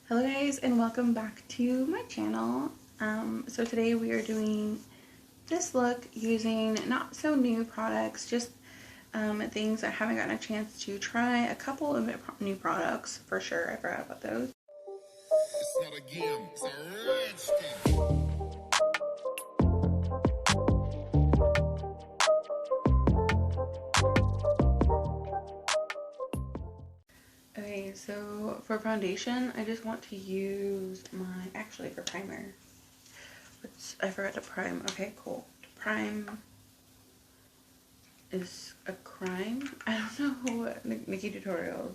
Hello guys, and welcome back to my channel. So today we are doing this look using not so new products, just things I haven't gotten a chance to try. A couple of new products for sure. I forgot about those. It's not a game, it's a rich thing. Okay, so for foundation, I just want to use actually for primer. I forgot to prime. Okay, cool. To prime is a crime. I don't know what Nikki Tutorials,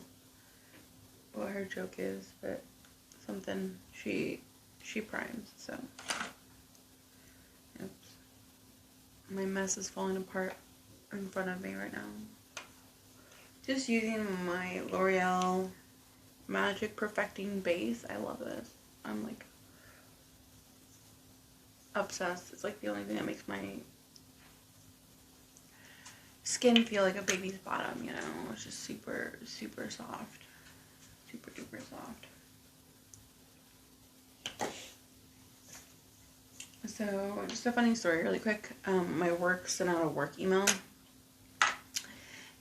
what her joke is, but something she primes. So, oops, my mess is falling apart in front of me right now. Just using my L'Oreal Magic Perfecting Base. I love this. I'm like obsessed. It's like the only thing that makes my skin feel like a baby's bottom, you know. It's just super, super soft. Super duper soft. So, just a funny story really quick. My work sent out a work email.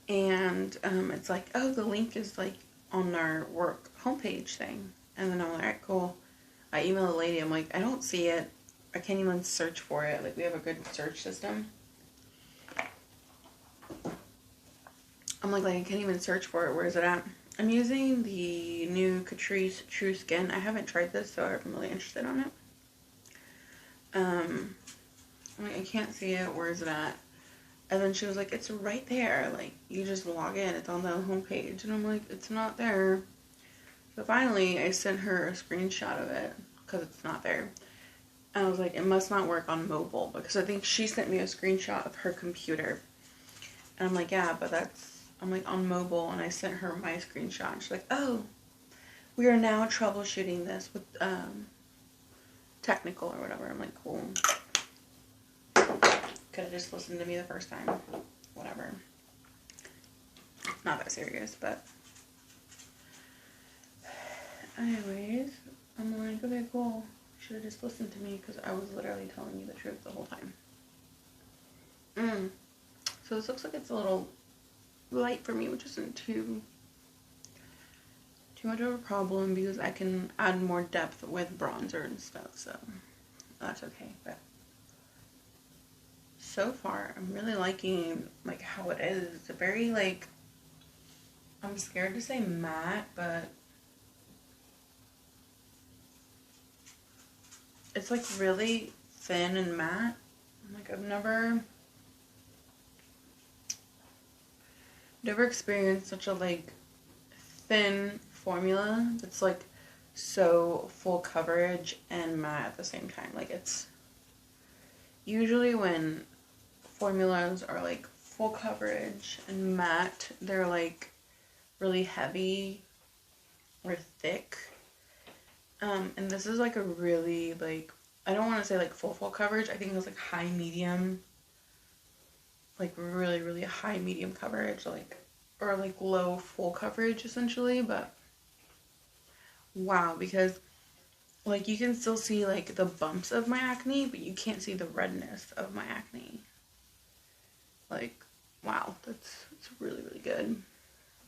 And it's like, oh, the link is like on our work homepage thing. And then I'm like, alright, cool. I email the lady. I'm like, I don't see it. I can't even search for it. Like, we have a good search system. I'm like, I can't even search for it. Where is it at? I'm using the new Catrice True Skin. I haven't tried this, so I'm really interested on it. I'm like, I can't see it. Where is it at? And then she was like, it's right there. Like, you just log in. It's on the homepage. And I'm like, it's not there. So finally, I sent her a screenshot of it because it's not there. And I was like, it must not work on mobile because I think she sent me a screenshot of her computer. And I'm like, yeah, but I'm like on mobile, and I sent her my screenshot. She's like, oh, we are now troubleshooting this with technical or whatever. I'm like, cool. Could have just listened to me the first time. Whatever. Not that serious, but anyways, I'm like, okay, cool. Should have just listened to me because I was literally telling you the truth the whole time. So this looks like it's a little light for me, which isn't too much of a problem because I can add more depth with bronzer and stuff, so that's okay. But so far, I'm really liking like how it is. It's a very like, I'm scared to say matte, but it's like really thin and matte. Like I've never experienced such a like thin formula that's like so full coverage and matte at the same time. Like, it's usually when formulas are like full coverage and matte, they're like really heavy or thick. And this is like a really like, I don't want to say like full coverage. I think it was like high medium, like really, really high medium coverage, like, or like low full coverage essentially. But wow, because like you can still see like the bumps of my acne, but you can't see the redness of my acne. Like, wow, it's really, really good.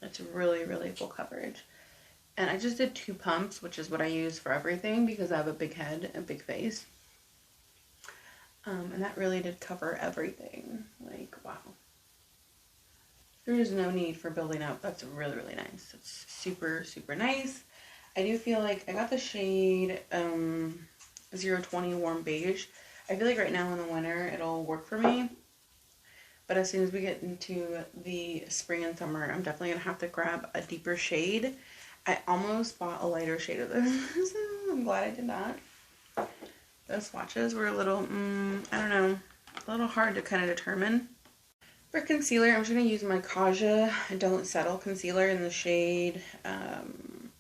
It's really, really full coverage. And I just did 2 pumps, which is what I use for everything because I have a big head and big face. And that really did cover everything. Like, wow. There is no need for building up. That's really, really nice. It's super, super nice. I do feel like I got the shade 020 Warm Beige. I feel like right now in the winter it'll work for me. But as soon as we get into the spring and summer, I'm definitely going to have to grab a deeper shade. I almost bought a lighter shade of this. I'm glad I did not. The swatches were a little, I don't know, a little hard to kind of determine. For concealer, I'm just going to use my Kaja Don't Settle concealer in the shade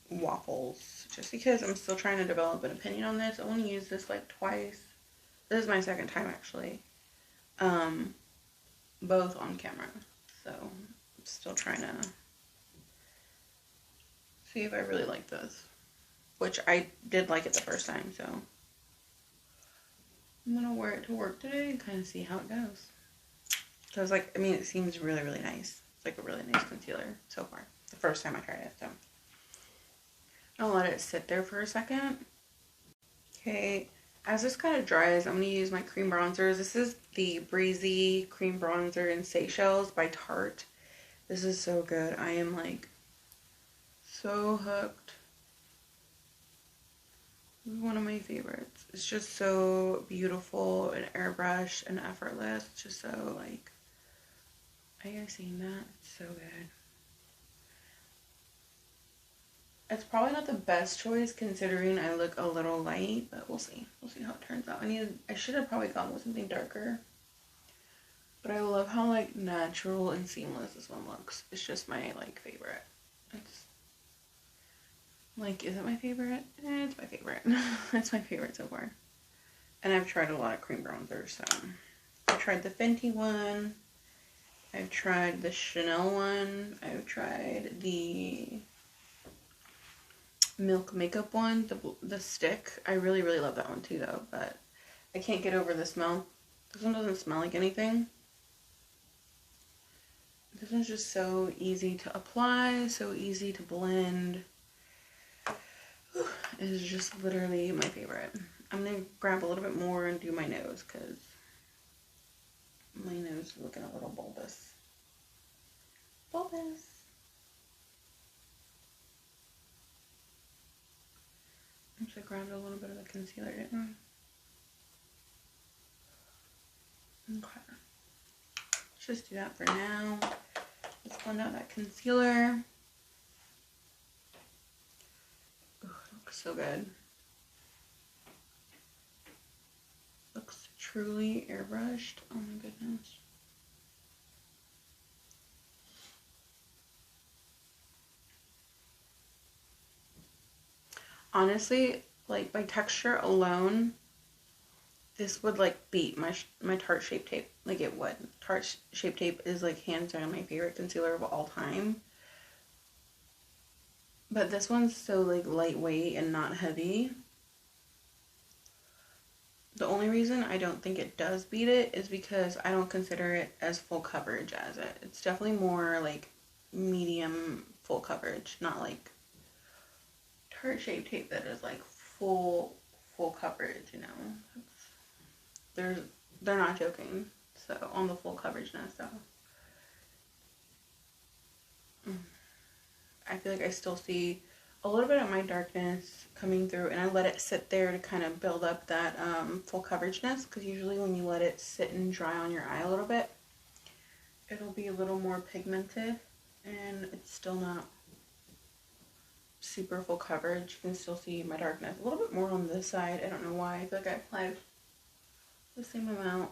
Waffles. Just because I'm still trying to develop an opinion on this. I only used this like twice. This is my second time actually. Both on camera. So I'm still trying to see if I really like this. which I did like it the first time, so I'm gonna wear it to work today and kind of see how it goes. So I was like, I mean, it seems really, really nice. It's like a really nice concealer so far. The first time I tried it, so I'll let it sit there for a second. Okay, as this kind of dries, I'm gonna use my cream bronzers. This is the Breezy Cream Bronzer in Seychelles by Tarte. This is so good. I am like so hooked. This is one of my favorites. It's just so beautiful and airbrush and effortless. It's just so like, are you guys seeing that? It's so good. It's probably not the best choice considering I look a little light, but we'll see. We'll see how it turns out. I should have probably gone with something darker. But I love how like natural and seamless this one looks. It's just my like favorite. It's like, is it my favorite? It's my favorite. It's my favorite so far. And I've tried a lot of cream bronzers, so I tried the Fenty one. I've tried the Chanel one. I've tried the Milk Makeup one, the stick. I really, really love that one too though, but I can't get over the smell. This one doesn't smell like anything. This one's just so easy to apply, so easy to blend. It is just literally my favorite. I'm going to grab a little bit more and do my nose because my nose is looking a little bulbous. Bulbous. I just grabbed a little bit of the concealer, didn't I? Okay. Let's just do that for now. Let's blend out that concealer. Ooh, it looks so good. Looks truly airbrushed. Oh my goodness. Honestly, like by texture alone, this would like beat my Tarte Shape Tape. Like it would. Tarte Shape Tape is like hands down my favorite concealer of all time. But this one's so like lightweight and not heavy. The only reason I don't think it does beat it is because I don't consider it as full coverage as it. It's definitely more like medium full coverage, not like Tarte Shape Tape that is like full coverage, you know. They're not joking. So on the full coverageness, so I feel like I still see a little bit of my darkness coming through, and I let it sit there to kind of build up that full coverageness, because usually when you let it sit and dry on your eye a little bit, it'll be a little more pigmented, and it's still not super full coverage. You can still see my darkness a little bit more on this side. I don't know why. I feel like I applied the same amount.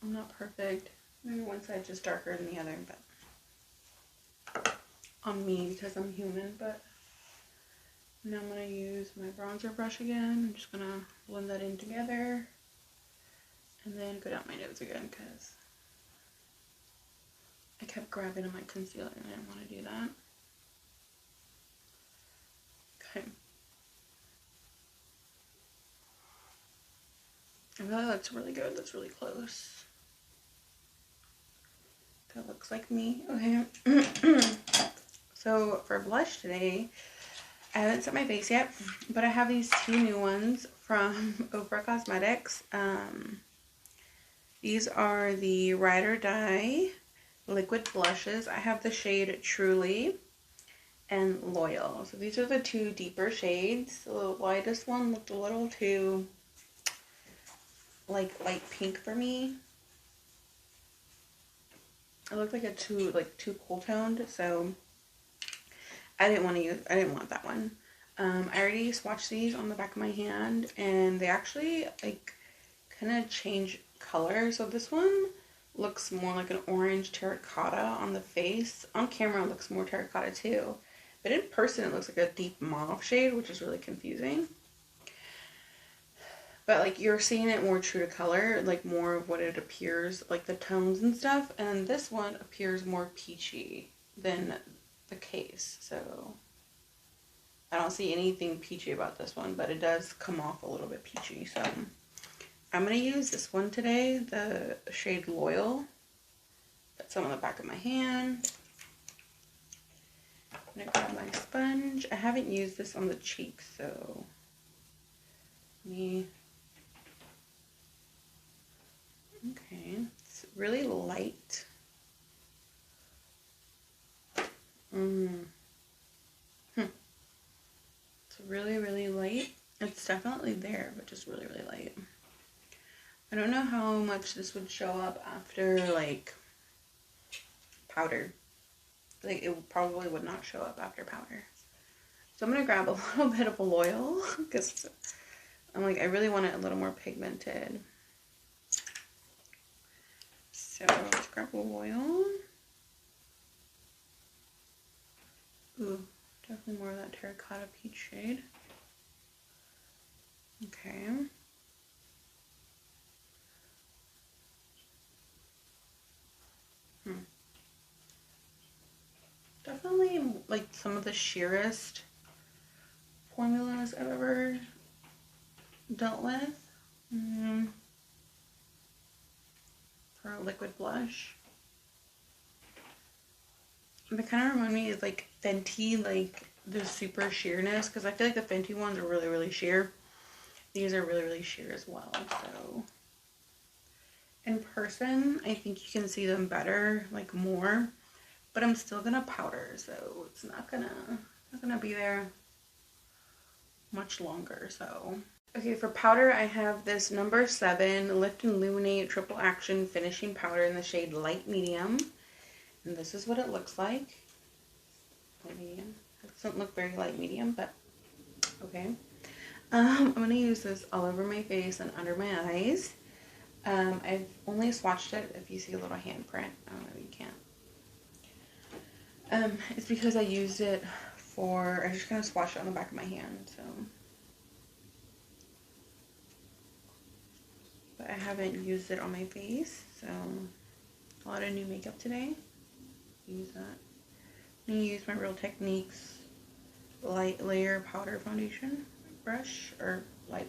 I'm not perfect. Maybe one side's just darker than the other, but on me because I'm human. But now I'm going to use my bronzer brush again. I'm just going to blend that in together and then go down my nose again because I kept grabbing at my concealer and I didn't want to do that. Okay. I feel like that's really good. That's really close. That looks like me. Okay. So for blush today, I haven't set my face yet, but I have these two new ones from Oprah Cosmetics. These are the Ride or Die liquid blushes. I have the shade Truly and Loyal. So these are the two deeper shades. The lightest one looked a little too like light pink for me. It looked like too cool toned, so I didn't want that one. I already swatched these on the back of my hand, and they actually like kind of change color. So this one looks more like an orange terracotta on the face. On camera it looks more terracotta too, but in person it looks like a deep mauve shade, which is really confusing. But like you're seeing it more true to color, like more of what it appears, like the tones and stuff. And this one appears more peachy than the case. So I don't see anything peachy about this one, but it does come off a little bit peachy. So I'm going to use this one today, the shade Loyal. That's some on the back of my hand. I'm going to grab my sponge. I haven't used this on the cheeks, so okay, it's really light. It's really, really light. It's definitely there, but just really, really light. I don't know how much this would show up after, like, powder. Like, it probably would not show up after powder. So I'm going to grab a little bit of Loyal, because I'm like, I really want it a little more pigmented. So let's grab a Loyal. Ooh, definitely more of that terracotta peach shade. Okay. Definitely like some of the sheerest formulas I've ever dealt with for a liquid blush. They kind of remind me of like Fenty, like the super sheerness, because I feel like the Fenty ones are really, really sheer. These are really, really sheer as well. So in person, I think you can see them better, like more. But I'm still gonna powder, so it's not gonna be there much longer. So okay, for powder, I have this number 7 Lift and Illuminate Triple Action Finishing Powder in the shade Light Medium. And this is what it looks like. Light medium. It doesn't look very light medium, but okay. I'm going to use this all over my face and under my eyes. I've only swatched it. If you see a little handprint, I don't know if you can. It's because I used it I just kind of swatched it on the back of my hand, so. But I haven't used it on my face, so a lot of new makeup today. Use that. I'm going to use my Real Techniques light layer powder foundation brush, or light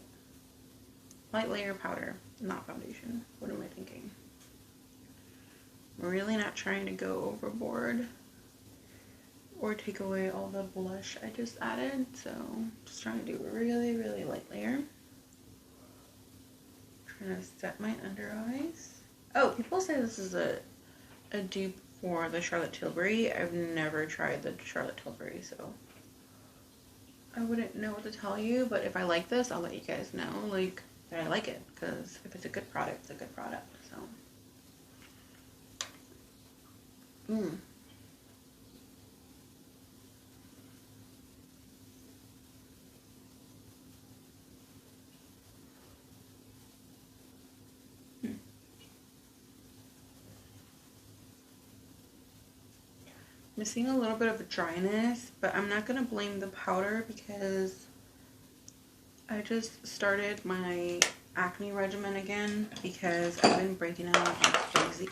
layer powder, not foundation. What am I thinking? I'm really not trying to go overboard or take away all the blush I just added, so just trying to do a really, really light layer. Trying to set my under eyes. Oh, people say this is a dupe for the Charlotte Tilbury. I've never tried the Charlotte Tilbury, so I wouldn't know what to tell you, but if I like this, I'll let you guys know, like, that I like it, because if it's a good product, it's a good product, so. I'm seeing a little bit of a dryness, but I'm not going to blame the powder because I just started my acne regimen again because I've been breaking out like crazy.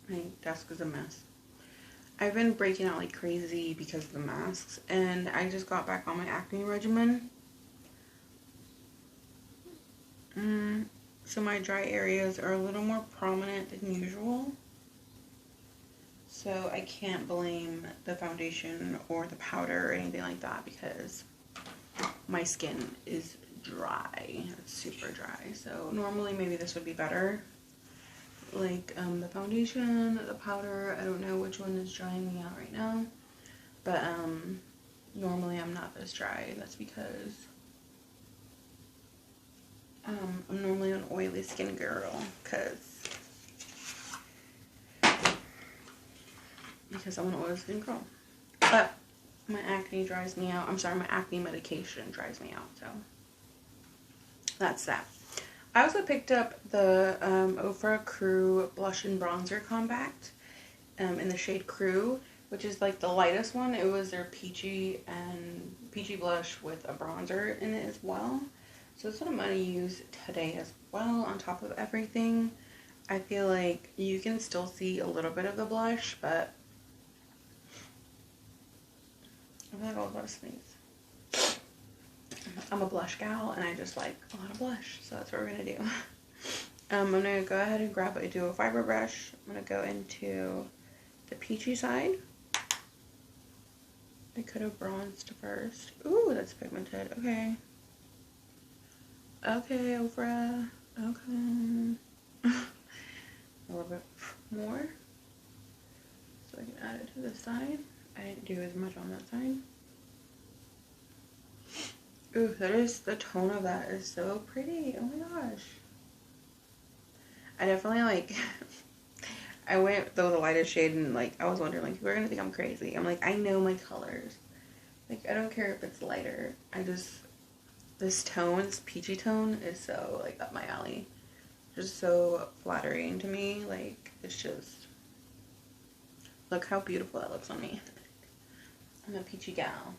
My desk is a mess. I've been breaking out like crazy because of the masks, and I just got back on my acne regimen. So my dry areas are a little more prominent than usual. So I can't blame the foundation or the powder or anything like that because my skin is dry. It's super dry. So normally maybe this would be better. Like the foundation, the powder, I don't know which one is drying me out right now. But normally I'm not this dry. That's because I'm normally an oily skin girl because I'm an oily skin girl. But my acne dries me out. I'm sorry, my acne medication dries me out. So that's that. I also picked up the Ofra Crew Blush and Bronzer Compact in the shade Crew, which is like the lightest one. It was their peachy blush with a bronzer in it as well. So that's what I'm going to use today as well on top of everything. I feel like you can still see a little bit of the blush, but I feel like I was about to sneeze. I'm a blush gal and I just like a lot of blush, so that's what we're gonna do. I'm gonna go ahead and grab a duo fiber brush. I'm gonna go into the peachy side. I could have bronzed first. Ooh, that's pigmented. Okay. Okay, Oprah. Okay. A little bit more. So I can add it to this side. I didn't do as much on that side. Ooh, that is, the tone of that is so pretty. Oh my gosh. I definitely like, I went though the lightest shade and like, I was wondering like, people are gonna think I'm crazy. I'm like, I know my colors. Like, I don't care if it's lighter. I just, this tone, this peachy tone is so like up my alley. Just so flattering to me. Like, it's just, look how beautiful that looks on me. I'm a peachy gal.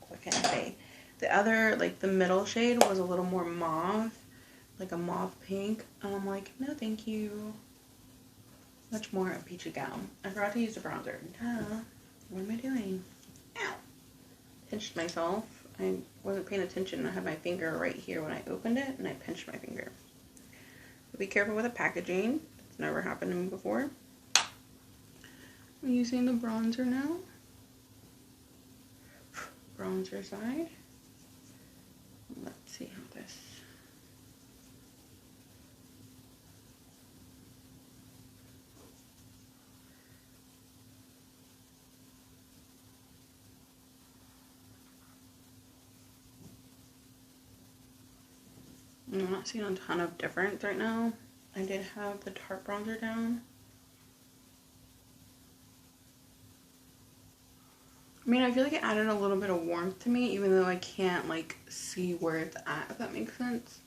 What can I say? The other, like the middle shade was a little more mauve, like a mauve pink. And I'm like, no thank you. Much more a peachy gal. I forgot to use the bronzer. Duh. What am I doing? Ow. Pinched myself. I wasn't paying attention. I had my finger right here when I opened it and I pinched my finger. So be careful with the packaging. It's never happened to me before. I'm using the bronzer now. Bronzer side. Let's see how this. I'm not seeing a ton of difference right now. I did have the Tarte bronzer down. I mean, I feel like it added a little bit of warmth to me, even though I can't like see where it's at, if that makes sense.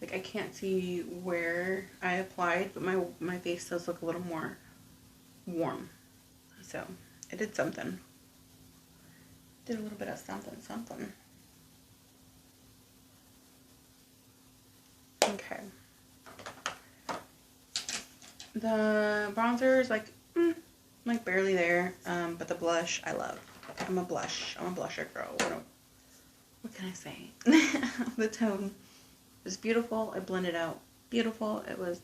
Like, I can't see where I applied, but my face does look a little more warm. So, it did something. Did a little bit of something. Okay. The bronzer is like barely there, but the blush I love. I'm a blusher girl. What can I say? The tone was beautiful. I blended out beautiful. It was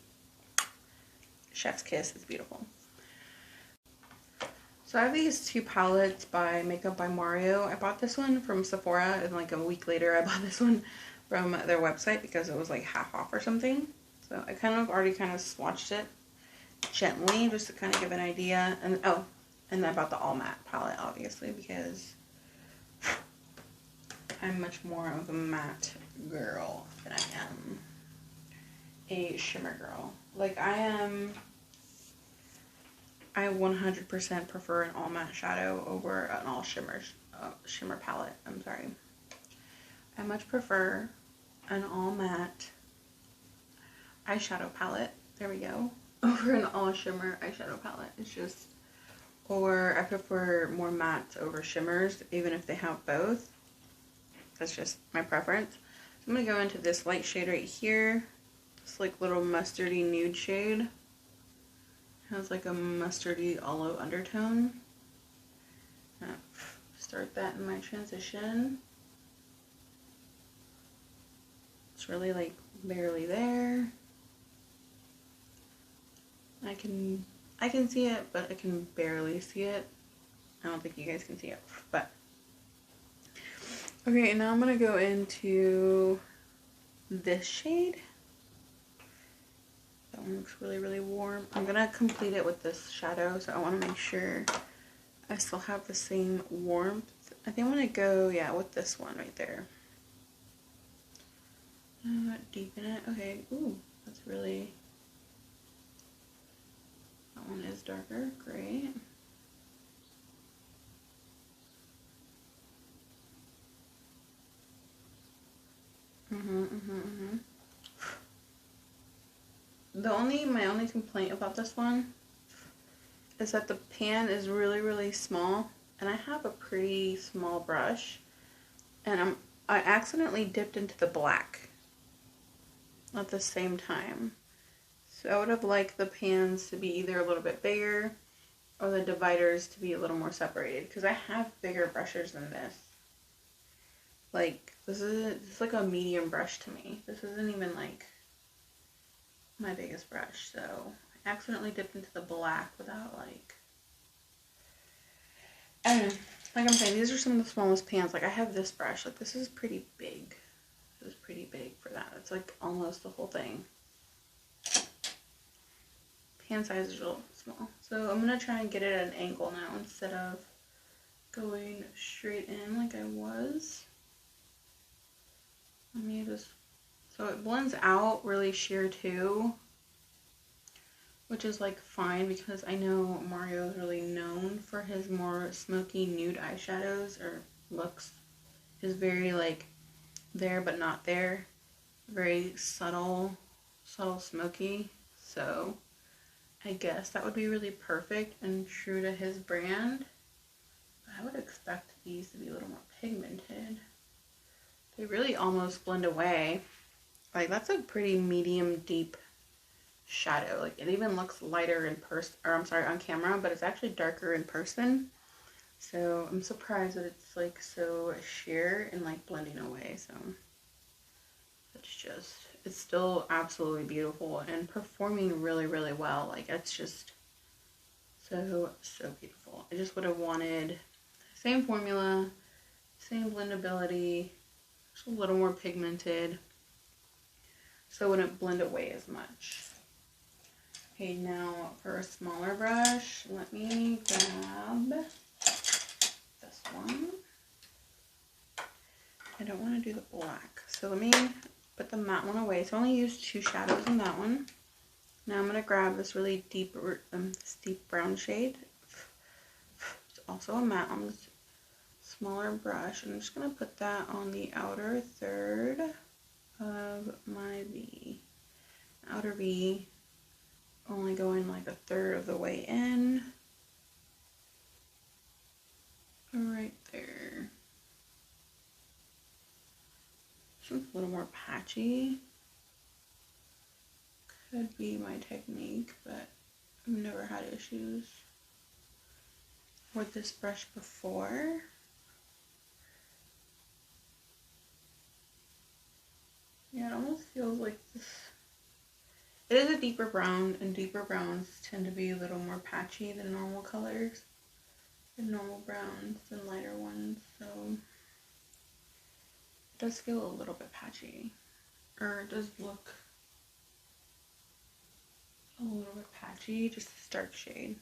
chef's kiss. It's beautiful. So I have these two palettes by Makeup by Mario. I bought this one from Sephora, and like a week later I bought this one from their website because it was like half off or something. So I already swatched it gently just to kind of give an idea. And oh, and I bought the all matte palette obviously because I'm much more of a matte girl than I am a shimmer girl. Like I 100% prefer an all matte shadow over an all shimmer palette. I'm sorry. I much prefer an all matte eyeshadow palette. There we go. Over an all shimmer eyeshadow palette. It's just, or I prefer more mattes over shimmers, even if they have both. That's just my preference. So I'm gonna go into this light shade right here. This like little mustardy nude shade. Has like a mustardy olive undertone. Start that in my transition. It's really like barely there. I can see it, but I can barely see it. I don't think you guys can see it, but okay. Now I'm gonna go into this shade. That one looks really, really warm. I'm gonna complete it with this shadow, so I want to make sure I still have the same warmth. I think I'm gonna go, yeah, with this one right there. Deepen it. Okay. Ooh, that's really. That one is darker. Great. My only complaint about this one is that the pan is really, really small, and I have a pretty small brush, and I accidentally dipped into the black at the same time. So I would have liked the pans to be either a little bit bigger or the dividers to be a little more separated, because I have bigger brushes than this. Like, this is like a medium brush to me. This isn't even like my biggest brush, so I accidentally dipped into the black without like, I don't know. Like I'm saying, these are some of the smallest pans. Like I have this brush, like this is pretty big. This is pretty big for that. It's like almost the whole thing. Pan size is real small. So I'm gonna try and get it at an angle now instead of going straight in like I was. Let me just, so it blends out really sheer too, which is like fine because I know Mario is really known for his more smoky nude eyeshadows or looks. His very like there but not there, very subtle smoky. So I guess that would be really perfect and true to his brand. But I would expect these to be a little more pigmented. They really almost blend away. Like that's a pretty medium deep shadow. Like it even looks lighter in person, or I'm sorry, on camera, but it's actually darker in person. So I'm surprised that it's like so sheer and like blending away. So it's still absolutely beautiful and performing really, really well. Like it's just so beautiful. I just would have wanted same formula, same blendability, just a little more pigmented, so it wouldn't blend away as much. Okay, now for a smaller brush, let me grab this one. I don't want to do the black, so let me put the matte one away. So I only used 2 shadows in that one. Now I'm going to grab this really deep brown shade. It's also a matte on this smaller brush. I'm just going to put that on the outer third of my V. Outer V, only going like a third of the way in. Right there. This one's a little more patchy. Could be my technique, but I've never had issues with this brush before. Yeah, it almost feels like this. It is a deeper brown, and deeper browns tend to be a little more patchy than normal colors. And normal browns than lighter ones, so it does feel a little bit patchy. Or it does look a little bit patchy, just a dark shade.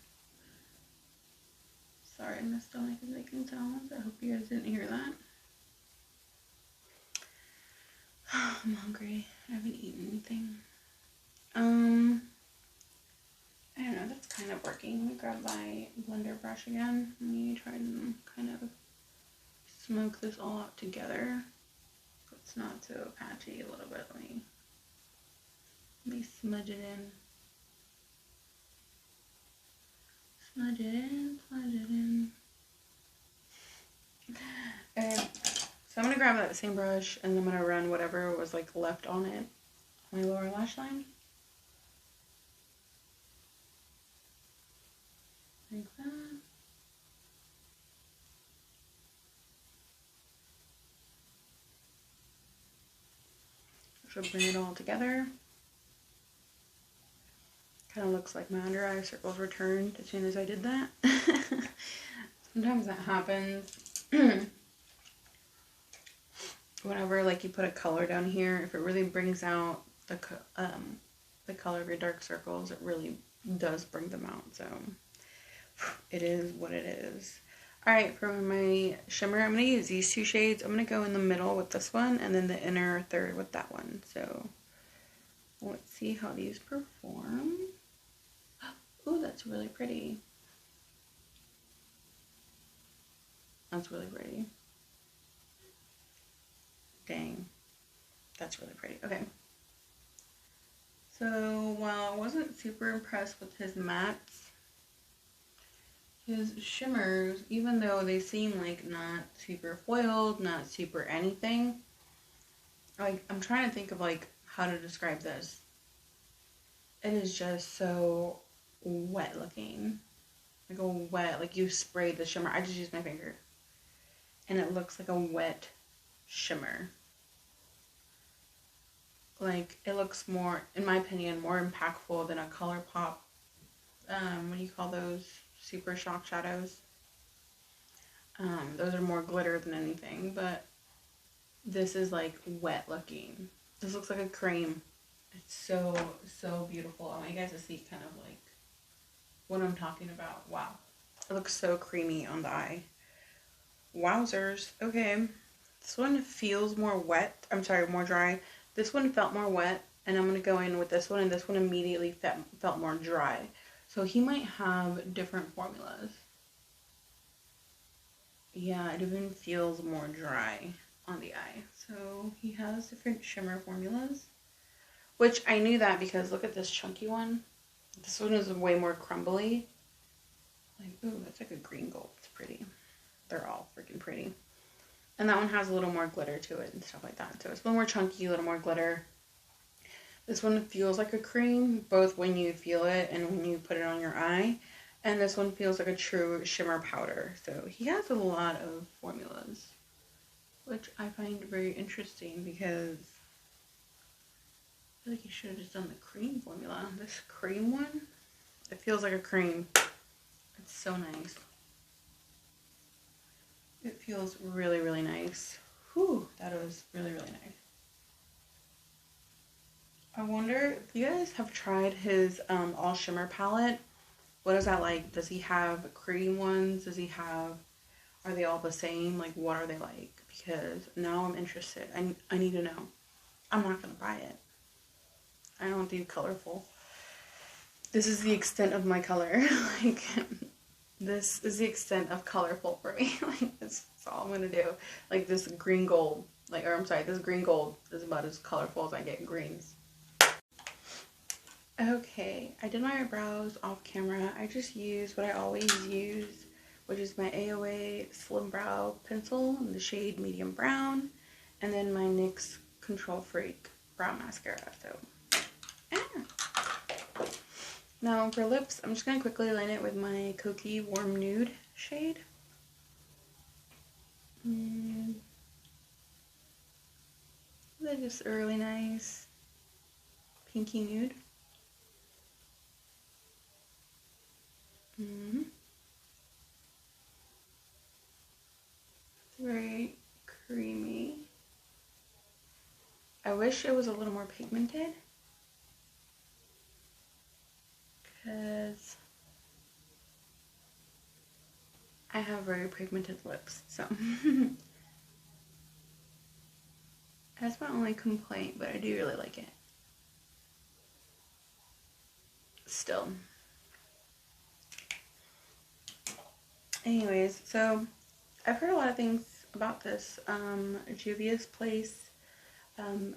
Sorry, my stomach is making sounds. I hope you guys didn't hear that. I'm hungry. I haven't eaten anything. I don't know, that's kind of working. Let me grab my blender brush again. Let me try and kind of smoke this all out together. So it's not so patchy a little bit. Let me smudge it in. Smudge it in, smudge it in. Okay, so I'm going to grab that same brush and I'm going to run whatever was like left on it, my lower lash line. Like that. Should bring it all together. Kind of looks like my under eye circles returned as soon as I did that. Sometimes that happens. Whenever like you put a color down here, if it really brings out the color of your dark circles, it really does bring them out. So it is what it is. Alright, for my shimmer, I'm going to use these 2 shades. I'm going to go in the middle with this one and then the inner third with that one. So let's see how these perform. Oh, that's really pretty. That's really pretty. Dang. That's really pretty. Okay. So while I wasn't super impressed with his mattes, his shimmers, even though they seem like not super foiled, not super anything, like I'm trying to think of like how to describe this. It is just so wet looking. Like a wet, like you sprayed the shimmer. I just used my finger. And it looks like a wet shimmer. Like, it looks more, in my opinion, more impactful than a ColourPop. What do you call those? Super Shock Shadows. Those are more glitter than anything, but this is like wet looking. This looks like a cream. It's so, so beautiful. I want you guys to see kind of like what I'm talking about. Wow. It looks so creamy on the eye. Wowzers. Okay. This one feels more wet. I'm sorry, more dry. This one felt more wet, and I'm going to go in with this one, and this one immediately felt more dry. So he might have different formulas. Yeah, it even feels more dry on the eye. So he has different shimmer formulas, which I knew that because look at this chunky one. This one is way more crumbly. Like, ooh, that's like a green gold. It's pretty. They're all freaking pretty. And that one has a little more glitter to it and stuff like that. So it's a little more chunky, a little more glitter. This one feels like a cream, both when you feel it and when you put it on your eye. And this one feels like a true shimmer powder. So he has a lot of formulas, which I find very interesting because I feel like you should have just done the cream formula. This cream one, it feels like a cream. It's so nice. It feels really, really nice. Whew, that was really, really nice. I wonder if you guys have tried his all shimmer palette. What is that like? Does he have cream ones? Does he have, are they all the same? Like, what are they like? Because now I'm interested. I need to know. I'm not going to buy it. I don't do colorful. This is the extent of my color. Like, this is the extent of colorful for me. Like, that's all I'm gonna do. Like, this green gold, like, or I'm sorry, this green gold is about as colorful as I get greens. Okay, I did my eyebrows off camera. I just used what I always use, which is my AOA Slim Brow Pencil in the shade Medium Brown, and then my NYX Control Freak Brow Mascara. So, now for lips, I'm just going to quickly line it with my Cokie Warm Nude shade. They're just a really nice pinky nude. It's very creamy. I wish it was a little more pigmented, because I have very pigmented lips, so that's my only complaint, but I do really like it. Still. Anyways, so I've heard a lot of things about this Juvia's Place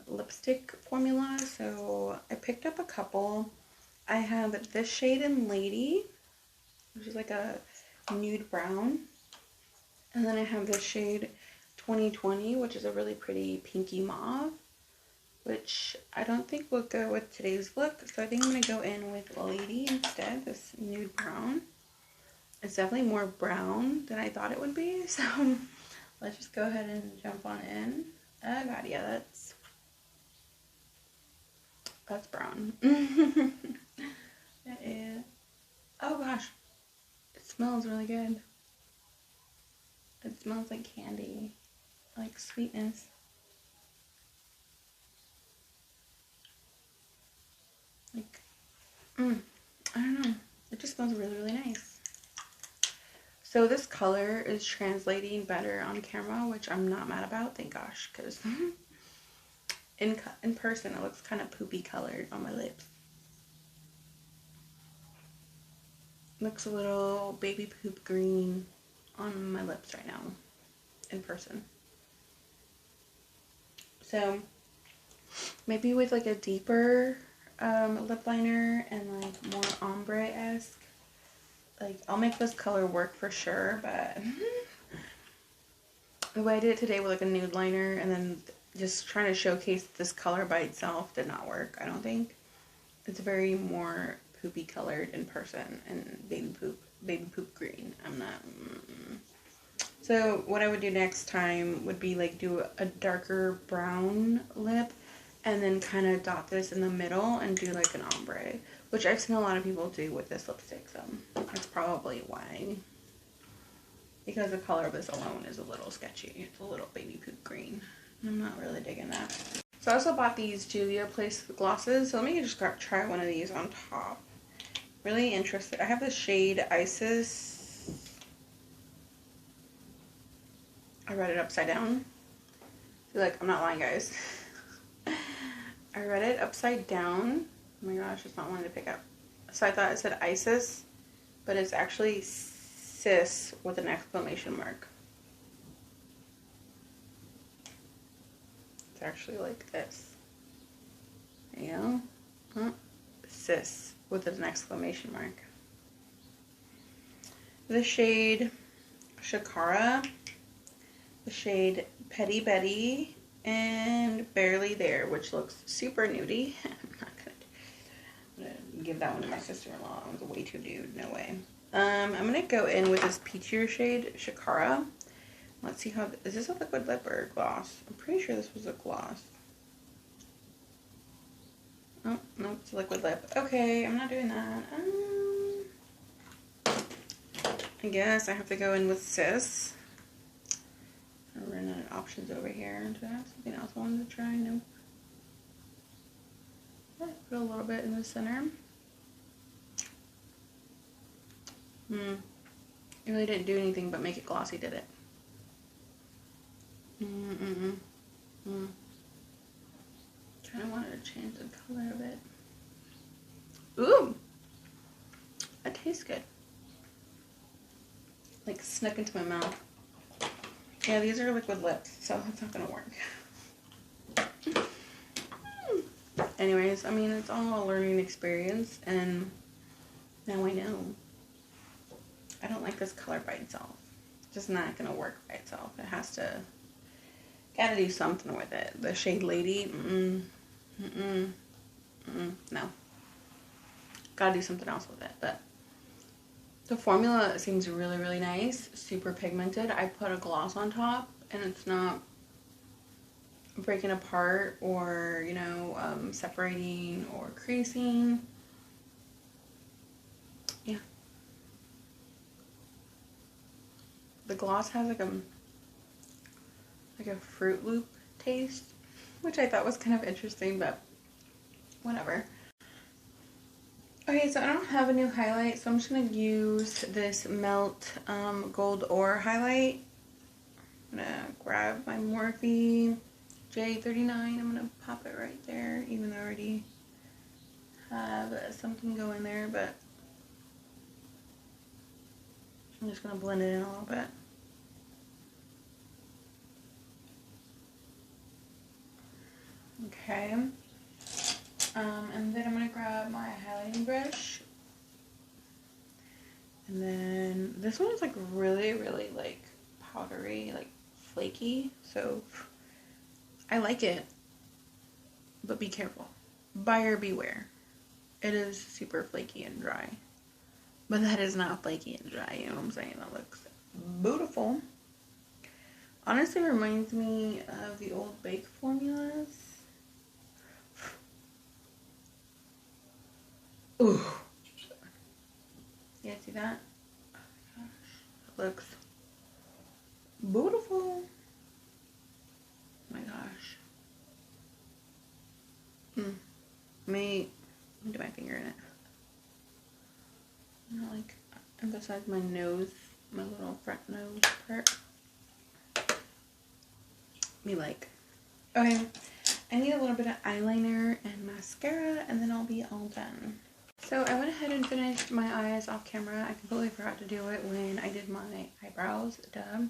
lipstick formula, so I picked up a couple. I have this shade in Lady, which is like a nude brown, and then I have this shade 2020, which is a really pretty pinky mauve, which I don't think will go with today's look, so I think I'm going to go in with Lady instead, this nude brown. It's definitely more brown than I thought it would be, so let's just go ahead and jump on in. Oh god, yeah, that's brown. That is, oh gosh, it smells really good. It smells like candy, like sweetness. Like, I don't know, it just smells really, really nice. So this color is translating better on camera, which I'm not mad about, thank gosh, because in person it looks kind of poopy colored on my lips. Looks a little baby poop green on my lips right now, in person. So maybe with like a deeper lip liner and like more ombre-esque, like I'll make this color work for sure, but the way I did it today with like a nude liner and then just trying to showcase this color by itself did not work, I don't think. It's very more poopy colored in person and baby poop. baby poop green. I'm not. So what I would do next time would be like do a darker brown lip and then kind of dot this in the middle and do like an ombre, which I've seen a lot of people do with this lipstick, so that's probably why. Because the color of this alone is a little sketchy. It's a little baby poop green. I'm not really digging that. So I also bought these Julia Place glosses, so let me just try one of these on top. Really interested. I have the shade Isis. I read it upside down. I feel like I'm not lying, guys. I read it upside down. Oh my gosh, it's not wanting to pick up. So I thought it said Isis, but it's actually sis with an exclamation mark. It's actually like this. There you go. Huh? Sis with an exclamation mark. The shade Shakara, the shade Petty Betty, and Barely There, which looks super nudie. I'm gonna give that one to my sister-in-law. That one's way too nude. No way. I'm gonna go in with this peachier shade Shakara. Let's see how. Is this a liquid lip or a gloss? I'm pretty sure this was a gloss. Oh, no, it's a liquid lip. Okay, I'm not doing that. I guess I have to go in with Sis. I'm running out of options over here. Do I have something else I wanted to try? Nope. Put a little bit in the center. It really didn't do anything but make it glossy, did it? Kind of wanted to change the color of it. Ooh! That tastes good. Like snuck into my mouth. Yeah, these are liquid lips, so that's not gonna work. Anyways, I mean, it's all a learning experience, and now I know. I don't like this color by itself. It's just not gonna work by itself. It has to, gotta do something with it. The shade Lady, no. Gotta do something else with it, but the formula seems really, really nice. Super pigmented. I put a gloss on top, and it's not breaking apart or, you know, separating or creasing. Yeah. The gloss has like a Fruit Loop taste, which I thought was kind of interesting, but whatever. Okay, so I don't have a new highlight, so I'm just going to use this Melt Gold Ore highlight. I'm going to grab my Morphe J39. I'm going to pop it right there, even though I already have something going there, but I'm just going to blend it in a little bit. Okay. And then I'm going to grab my highlighting brush. And then this one is like really, really like powdery, like flaky. So I like it, but be careful. Buyer beware. It is super flaky and dry. But that is not flaky and dry, you know what I'm saying? That looks beautiful. Honestly reminds me of the old Bake formulas. Ooh. Yeah, see that? Oh my gosh. It looks beautiful. Oh my gosh. Let me do my finger in it. I'm gonna like emphasize my nose, my little front nose part. Me like. Okay, I need a little bit of eyeliner and mascara, and then I'll be all done. So I went ahead and finished my eyes off camera. I completely forgot to do it when I did my eyebrows. Duh.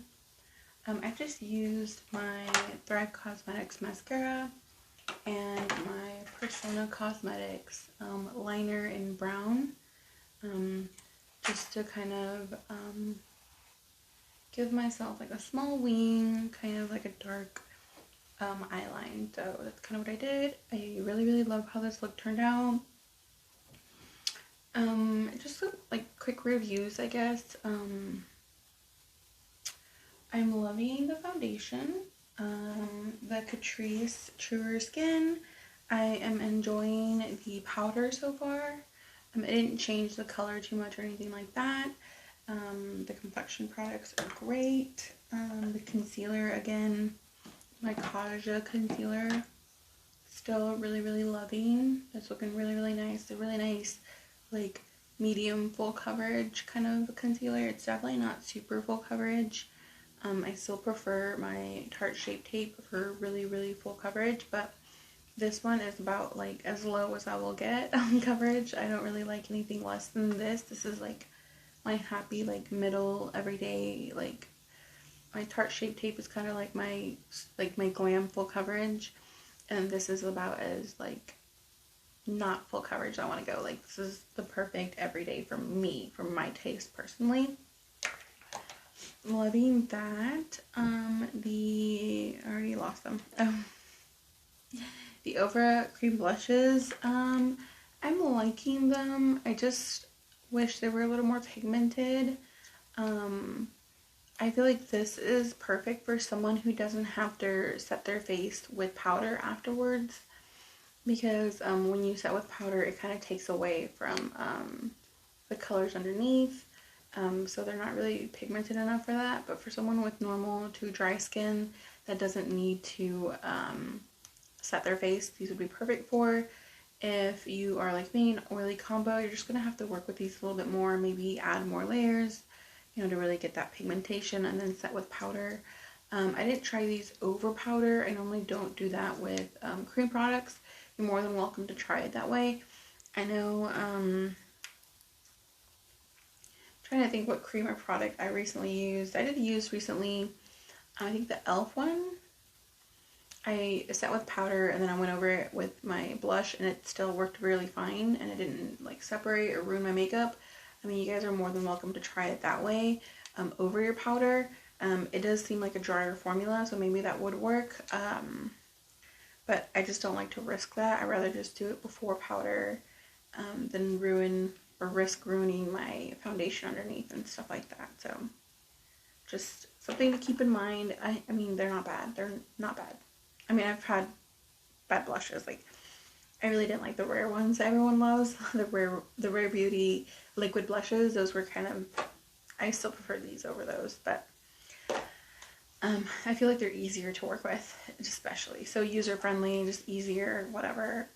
I just used my Thrive Cosmetics mascara and my Persona Cosmetics liner in brown, just to kind of give myself like a small wing, kind of like a dark eyeline. So that's kind of what I did. I really, really love how this look turned out. Just like quick reviews, I guess. I'm loving the foundation. The Catrice Truer Skin. I am enjoying the powder so far. It didn't change the color too much or anything like that. The complexion products are great. The concealer, again, my Kaja concealer, still really, really loving. It's looking really, really nice. A really nice, like, medium full coverage kind of concealer. It's definitely not super full coverage. I still prefer my Tarte Shape Tape for really, really full coverage, but this one is about like as low as I will get on coverage. I don't really like anything less than this. This is like my happy, like, middle, everyday, like, my Tarte Shape Tape is kind of like my glam full coverage, and this is about as, like, not full coverage I want to go. Like, this is the perfect everyday for me, for my taste personally. Loving that. I already lost them. The Ovra Cream Blushes, I'm liking them. I just wish they were a little more pigmented. I feel like this is perfect for someone who doesn't have to set their face with powder afterwards, because when you set with powder, it kind of takes away from the colors underneath. So they're not really pigmented enough for that. But for someone with normal to dry skin that doesn't need to set their face, these would be perfect for. If you are like me, an oily combo, you're just going to have to work with these a little bit more, maybe add more layers, you know, to really get that pigmentation, and then set with powder. I didn't try these over powder. I normally don't do that with cream products. You're more than welcome to try it that way. I know, trying to think what cream or product I recently used. I did use recently, I think the e.l.f. one. I set with powder and then I went over it with my blush, and it still worked really fine, and it didn't like separate or ruin my makeup. I mean, you guys are more than welcome to try it that way, over your powder. It does seem like a drier formula, so maybe that would work. But I just don't like to risk that. I'd rather just do it before powder than ruin or risk ruining my foundation underneath and stuff like that. So just something to keep in mind. I mean, they're not bad. They're not bad. I mean, I've had bad blushes. Like, I really didn't like the rare ones that everyone loves. The Rare Beauty liquid blushes. Those were kind of, I still prefer these over those, but I feel like they're easier to work with, especially. So user friendly, just easier, whatever.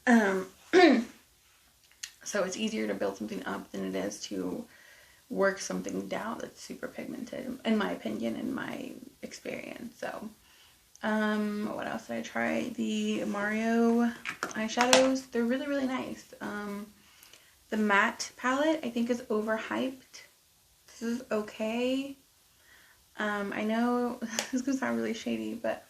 So it's easier to build something up than it is to work something down that's super pigmented, in my opinion, in my experience. So, what else did I try? The Mario eyeshadows. They're really, really nice. The matte palette, I think, is overhyped. This is okay. I know this is gonna sound really shady, but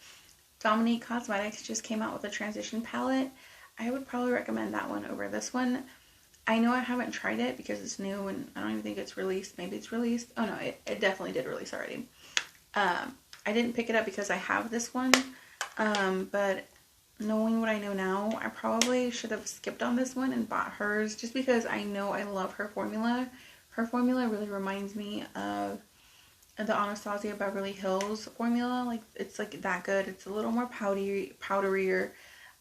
Dominique Cosmetics just came out with a transition palette. I would probably recommend that one over this one. I know I haven't tried it because it's new and I don't even think it's released. Maybe it's released. Oh no, it definitely did release already. I didn't pick it up because I have this one. But knowing what I know now, I probably should have skipped on this one and bought hers, just because I know I love her formula. Her formula really reminds me of the Anastasia Beverly Hills formula. Like, it's like that good. It's a little more powderier,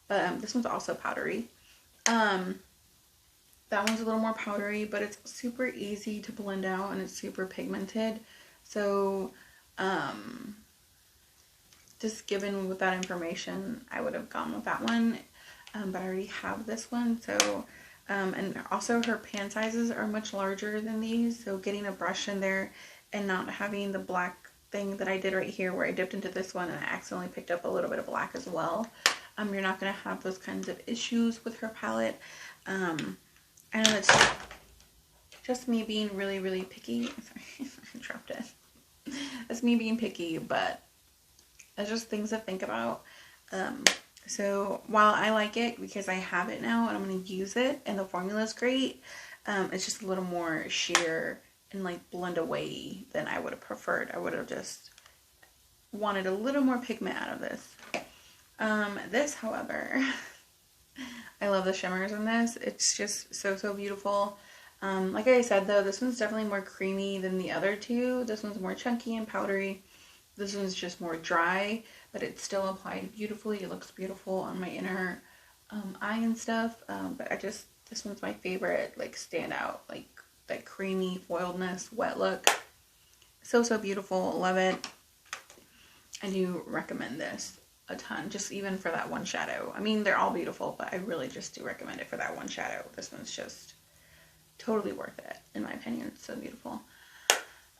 but this one's also powdery. That one's a little more powdery, but it's super easy to blend out and it's super pigmented. So, just given with that information, I would have gone with that one. But I already have this one, so, and also her pan sizes are much larger than these, so getting a brush in there and not having the black thing that I did right here where I dipped into this one and I accidentally picked up a little bit of black as well. You're not going to have those kinds of issues with her palette. I know it's just me being really, really picky. Sorry, I dropped it. It's me being picky, but it's just things to think about. So while I like it because I have it now and I'm going to use it and the formula is great, it's just a little more sheer and like blend away than I would have preferred. I would have just wanted a little more pigment out of this. This, however, I love the shimmers in this. It's just so, so beautiful. Like I said though, this one's definitely more creamy than the other two. This one's more chunky and powdery. This one's just more dry, but it's still applied beautifully. It looks beautiful on my inner eye and stuff. But this one's my favorite, like standout, like that creamy foiledness, wet look. So, so beautiful. Love it. I do recommend this a ton, just even for that one shadow. I mean, they're all beautiful, but I really just do recommend it for that one shadow. This one's just totally worth it, in my opinion. It's so beautiful.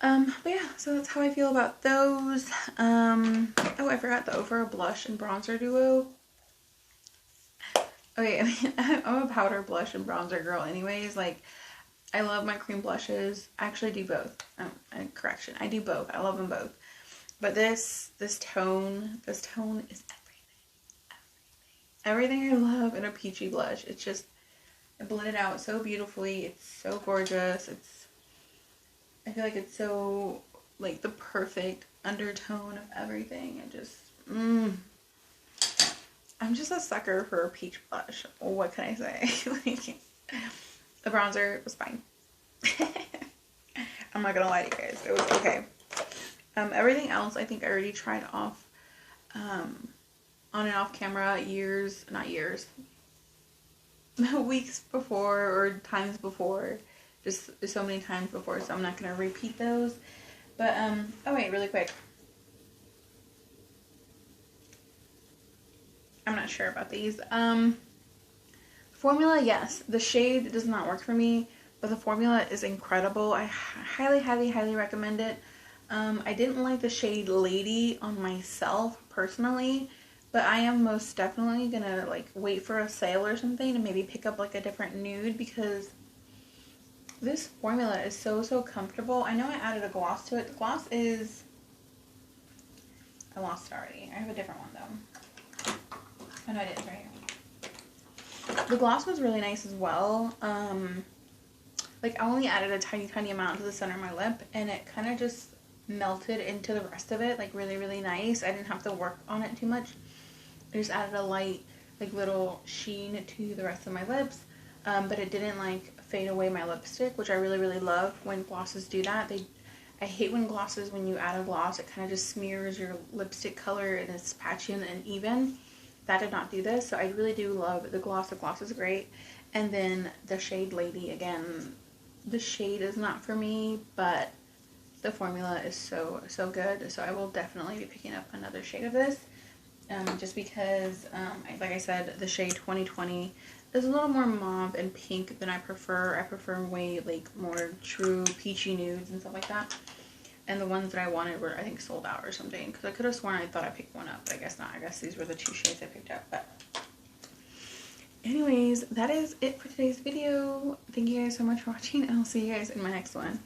But yeah, so that's how I feel about those. Oh, I forgot the Ofra blush and bronzer duo. Okay, I mean, I'm a powder blush and bronzer girl anyways. Like, I love my cream blushes. I actually do both. Correction, I do both. I love them both. But this tone is everything I love in a peachy blush. It's just, it blended out so beautifully. It's so gorgeous. I feel like it's so, like, the perfect undertone of everything. It just, I'm just a sucker for a peach blush. What can I say? Like, the bronzer was fine. I'm not gonna lie to you guys. It was okay. Everything else I think I already tried off, on and off camera weeks before or times before. Just so many times before, so I'm not going to repeat those. But, oh wait, really quick. I'm not sure about these. Formula, yes. The shade does not work for me, but the formula is incredible. I highly, highly, highly recommend it. I didn't like the shade Lady on myself, personally, but I am most definitely going to, like, wait for a sale or something and maybe pick up, like, a different nude, because this formula is so, so comfortable. I know I added a gloss to it. The gloss is, I lost it already. I have a different one though. Oh no, I did. It's right here. The gloss was really nice as well. Like, I only added a tiny, tiny amount to the center of my lip, and it kind of just melted into the rest of it, like, really, really nice. I didn't have to work on it too much. I just added a light, like, little sheen to the rest of my lips, but it didn't, like, fade away my lipstick, which I really, really love when glosses do that. I hate when glosses, when you add a gloss, it kind of just smears your lipstick color and it's patchy and uneven. That did not do this, so I really do love the gloss. The gloss is great. And then the shade Lady, again, the shade is not for me, but the formula is so, so good. So I will definitely be picking up another shade of this, just because, like I said, the shade 2020 is a little more mauve and pink than I prefer. I prefer way, like, more true peachy nudes and stuff like that. And the ones that I wanted were, I think, sold out or something. Because I could have sworn I thought I picked one up, but I guess not. I guess these were the two shades I picked up. But anyways, that is it for today's video. Thank you guys so much for watching, and I'll see you guys in my next one.